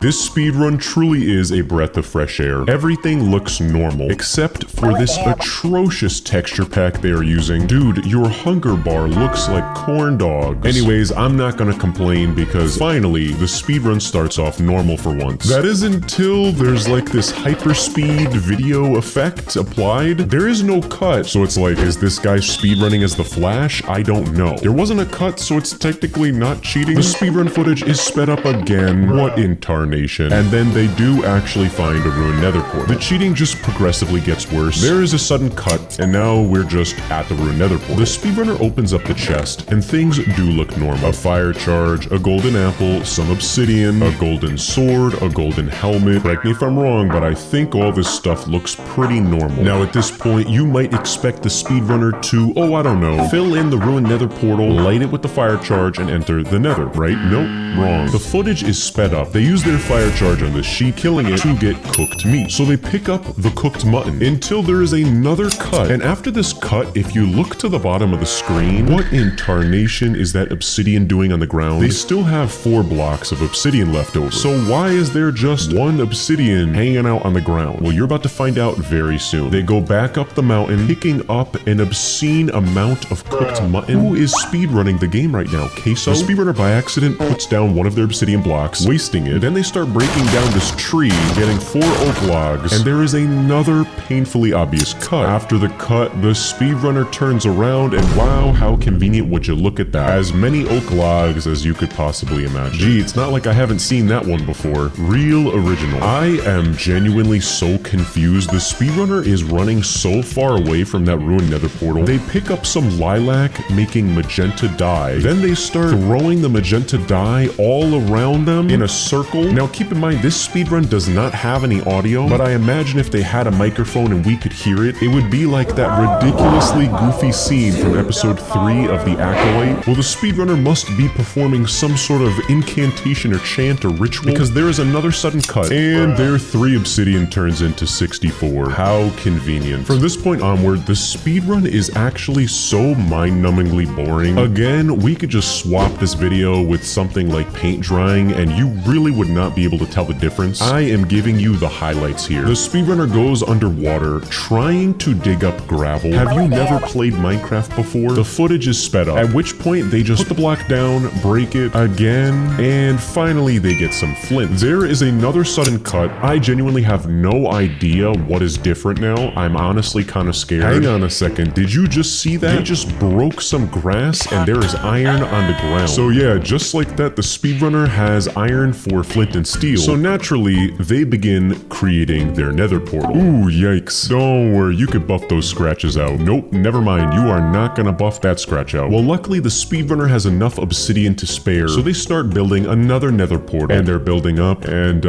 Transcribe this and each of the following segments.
This speedrun truly is a breath of fresh air. Everything looks normal, except for this atrocious texture pack they are using. Dude, your hunger bar looks like corn dogs. Anyways, I'm not gonna complain because finally, the speedrun starts off normal for once. That is until there's like this hyperspeed video effect applied. There is no cut, so it's like, is this guy speedrunning as the Flash? I don't know. There wasn't a cut, so it's technically not cheating. The speedrun footage is sped up again. What in tarnation? And then they do actually find a ruined nether portal. The cheating just progressively gets worse. There is a sudden cut, and now we're just at the ruined nether portal. The speedrunner opens up the chest, and things do look normal. A fire charge, a golden apple, some obsidian, a golden sword, a golden helmet. Correct me if I'm wrong, but I think all this stuff looks pretty normal. Now at this point, you might expect the speedrunner to, oh I don't know, fill in the ruined nether portal, light it with the fire charge, and enter the nether, right? Nope, wrong. The footage is sped up. They use their fire charge on the sheep, killing it to get cooked meat. So they pick up the cooked mutton until there is another cut. And after this cut, if you look to the bottom of the screen, what in tarnation is that obsidian doing on the ground? They still have 4 blocks of obsidian left over. So why is there just 1 obsidian hanging out on the ground? Well, you're about to find out very soon. They go back up the mountain, picking up an obscene amount of cooked mutton. Who is speedrunning the game right now? Queso? The speedrunner by accident puts down one of their obsidian blocks, wasting it. Then they start breaking down this tree, getting 4 oak logs, and there is another painfully obvious cut. After the cut, the speedrunner turns around, and wow, how convenient would you look at that. As many oak logs as you could possibly imagine. Gee, it's not like I haven't seen that one before. Real original. I am genuinely so confused. The speedrunner is running so far away from that ruined nether portal. They pick up some lilac, making magenta dye. Then they start throwing the magenta dye all around them in a circle. Now keep in mind, this speedrun does not have any audio, but I imagine if they had a microphone and we could hear it, it would be like that ridiculously goofy scene from episode 3 of The Acolyte. Well, the speedrunner must be performing some sort of incantation or chant or ritual, because there is another sudden cut, and their 3 obsidian turns into 64. How convenient. From this point onward, the speedrun is actually so mind-numbingly boring. Again, we could just swap this video with something like paint drying, and you really would not be able to tell the difference. I am giving you the highlights here. The speedrunner goes underwater, trying to dig up gravel. Have you never played Minecraft before? The footage is sped up, at which point they just put the block down, break it again, and finally they get some flint. There is another sudden cut. I genuinely have no idea what is different now. I'm honestly kind of scared. Hang on a second, did you just see that? They just broke some grass and there is iron on the ground. So yeah, just like that, the speedrunner has iron for flint and steel. So naturally, they begin creating their nether portal. Ooh, yikes. Don't worry, you could buff those scratches out. Nope, never mind, you are not gonna buff that scratch out. Well, luckily the speedrunner has enough obsidian to spare, so they start building another nether portal. And they're building up, and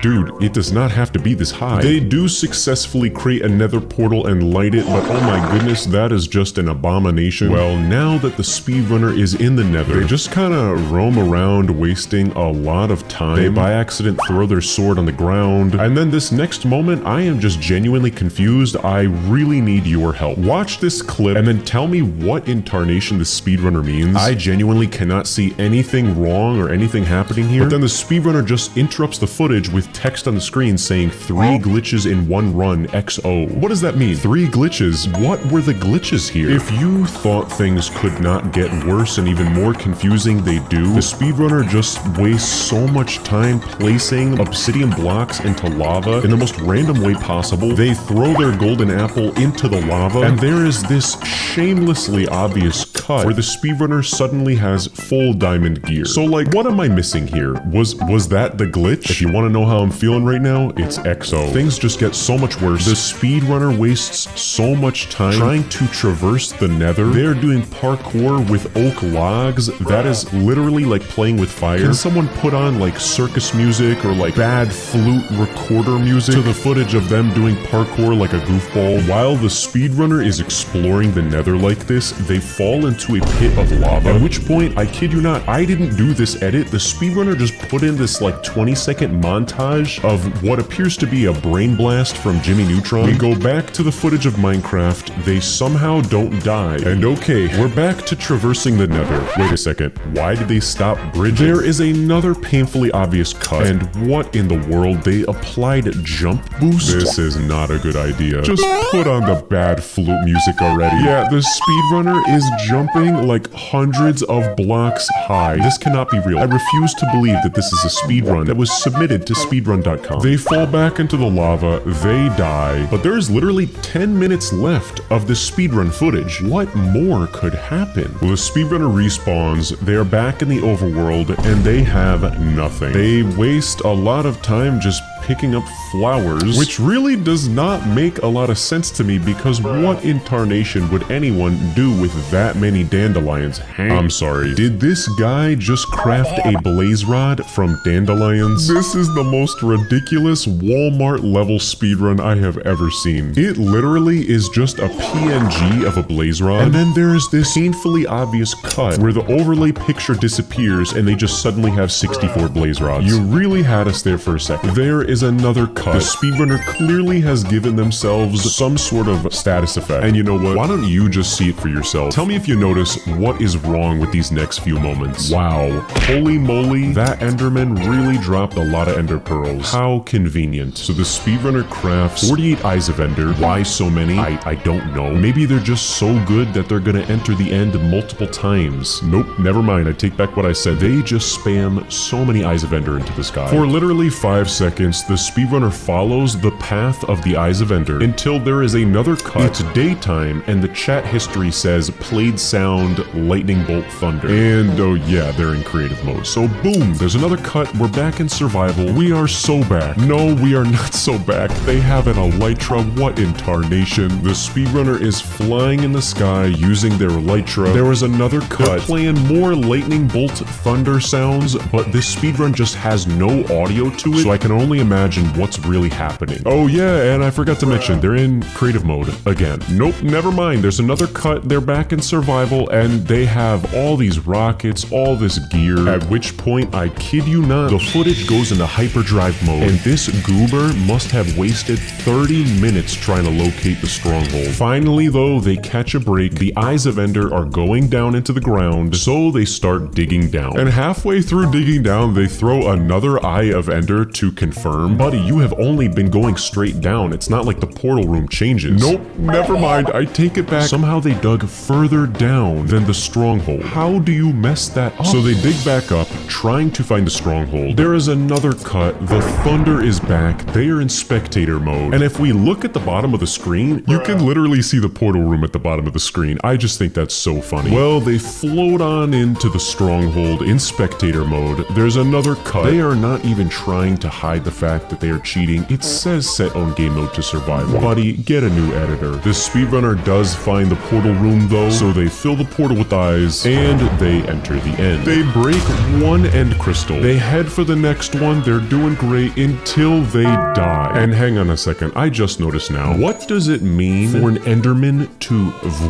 dude, it does not have to be this high. They do successfully create a nether portal and light it, but oh my goodness, that is just an abomination. Well, now that the speedrunner is in the nether, they just kind of roam around, wasting a lot of time. They by accident throw their sword on the ground, and then this next moment, I am just genuinely confused. I really need your help. Watch this clip and then tell me what in tarnation the speedrunner means. I genuinely cannot see anything wrong or anything happening here, but then the speedrunner just interrupts the footage with text on the screen saying 3 glitches in 1 run XO. What does that mean? 3 glitches? What were the glitches here? If you thought things could not get worse and even more confusing, they do. The speedrunner just wastes so much time placing obsidian blocks into lava in the most random way possible. They throw their golden apple into the lava, and there is this shamelessly obvious cut where the speedrunner suddenly has full diamond gear. So like, what am I missing here? Was that the glitch? If you want to know how I'm feeling right now, it's XO. Things just get so much worse. The speedrunner wastes so much time trying to traverse the nether. They're doing parkour with oak logs. That is literally like playing playing with fire. Can someone put on like circus music or like bad flute recorder music to the footage of them doing parkour like a goofball? While the speedrunner is exploring the nether like this, they fall into a pit of lava. At which point, I kid you not, I didn't do this edit. The speedrunner just put in this like 20-second montage of what appears to be a brain blast from Jimmy Neutron. We go back to the footage of Minecraft. They somehow don't die. And okay, we're back to traversing the nether. Wait a second, why did they stop bridging? There is another painfully obvious cut, and what in the world? They applied jump boost? This is not a good idea. Just put on the bad flute music already. Yeah, the speedrunner is jumping like hundreds of blocks high. This cannot be real. I refuse to believe that this is a speedrun that was submitted to speedrun.com. They fall back into the lava, they die, but there is literally 10 minutes left of the speedrun footage. What more could happen? Well, the speedrunner respawns, they are back in the overworld, and they have nothing. They waste a lot of time just picking up flowers, which really does not make a lot of sense to me because what in tarnation would anyone do with that many dandelions? I'm sorry, did this guy just craft a blaze rod from dandelions? This is the most ridiculous Walmart level speedrun I have ever seen. It literally is just a PNG of a blaze rod, and then there is this painfully obvious cut where the overlay picture disappears and they just suddenly have 64 blaze rods. You really had us there for a second. There is another cut. The speedrunner clearly has given themselves some sort of status effect. And you know what? Why don't you just see it for yourself? Tell me if you notice what is wrong with these next few moments. Wow. Holy moly, that Enderman really dropped a lot of ender pearls. How convenient. So the speedrunner crafts 48 eyes of ender. Why so many? I don't know. Maybe they're just so good that they're gonna enter the end multiple times. Nope, never mind. I take back what I said. They just spam so many eyes of ender into the sky. For literally 5 seconds, the speedrunner follows the path of the eyes of ender until there is another cut. It's daytime and the chat history says played sound lightning bolt thunder. And oh yeah, they're in creative mode. So boom, there's another cut. We're back in survival. We are so back. No, we are not so back. They have an elytra. What in tarnation? The speedrunner is flying in the sky using their elytra. There was another cut. They're playing more lightning bolt thunder sounds, but this speedrun just has no audio to it, so I can only imagine what's really happening. Oh yeah, and I forgot to mention, they're in creative mode again. Nope, never mind. There's another cut. They're back in survival, and they have all these rockets, all this gear, at which point, I kid you not, the footage goes into hyperdrive mode, and this goober must have wasted 30 minutes trying to locate the stronghold. Finally, though, they catch a break. The eyes of ender are going down into the ground, so they start digging down. And halfway through digging down, they throw another eye of ender to confirm. Buddy, you have only been going straight down. It's not like the portal room changes. Nope, never mind. I take it back. Somehow they dug further down than the stronghold. How do you mess that up? So they dig back up, trying to find the stronghold. There is another cut. The thunder is back. They are in spectator mode. And if we look at the bottom of the screen, you can literally see the portal room at the bottom of the screen. I just think that's so funny. Well, they float on into the stronghold in spectator mode. There's another cut. They are not even trying to hide the fact that they are cheating. It says set on game mode to survival. Buddy, get a new editor. The speedrunner does find the portal room though, so they fill the portal with eyes, and they enter the end. They break one end crystal. They head for the next one. They're doing great until they die. And hang on a second, I just noticed now. What does it mean for an enderman to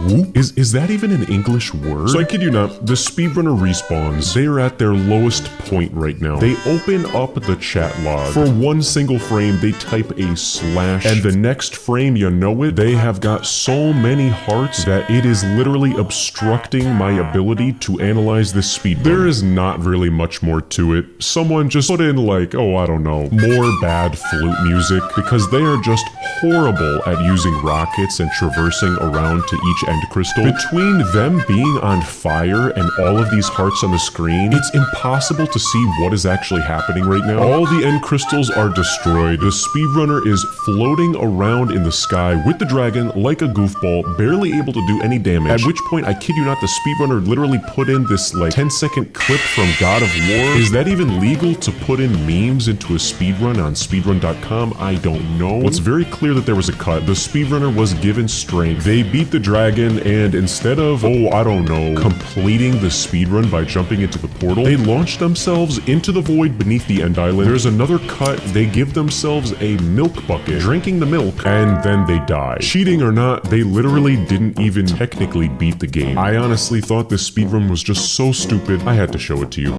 whoop? Is that even an English word? So I kid you not, the speedrunner respawns. They are at their lowest point right now. They open up the chat log. For one single frame, they type a slash, and the next frame, you know it, they have got so many hearts that it is literally obstructing my ability to analyze this speed. There is not really much more to it. Someone just put in like, oh, I don't know, more bad flute music, because they are just horrible at using rockets and traversing around to each end crystal. Between them being on fire and all of these hearts on the screen, it's impossible to see what is actually happening right now. All the end crystals are destroyed. The speedrunner is floating around in the sky with the dragon like a goofball, barely able to do any damage. At which point, I kid you not, the speedrunner literally put in this like 10-second clip from God of War. Is that even legal to put in memes into a speedrun on speedrun.com? I don't know. What's very clear that there was a cut. The speedrunner was given strength. They beat the dragon, and instead of, oh, I don't know, completing the speedrun by jumping into the portal, they launched themselves into the void beneath the end island. There's another cut. They give themselves a milk bucket, drinking the milk, and then they die. Cheating or not, they literally didn't even technically beat the game. I honestly thought this speedrun was just so stupid, I had to show it to you.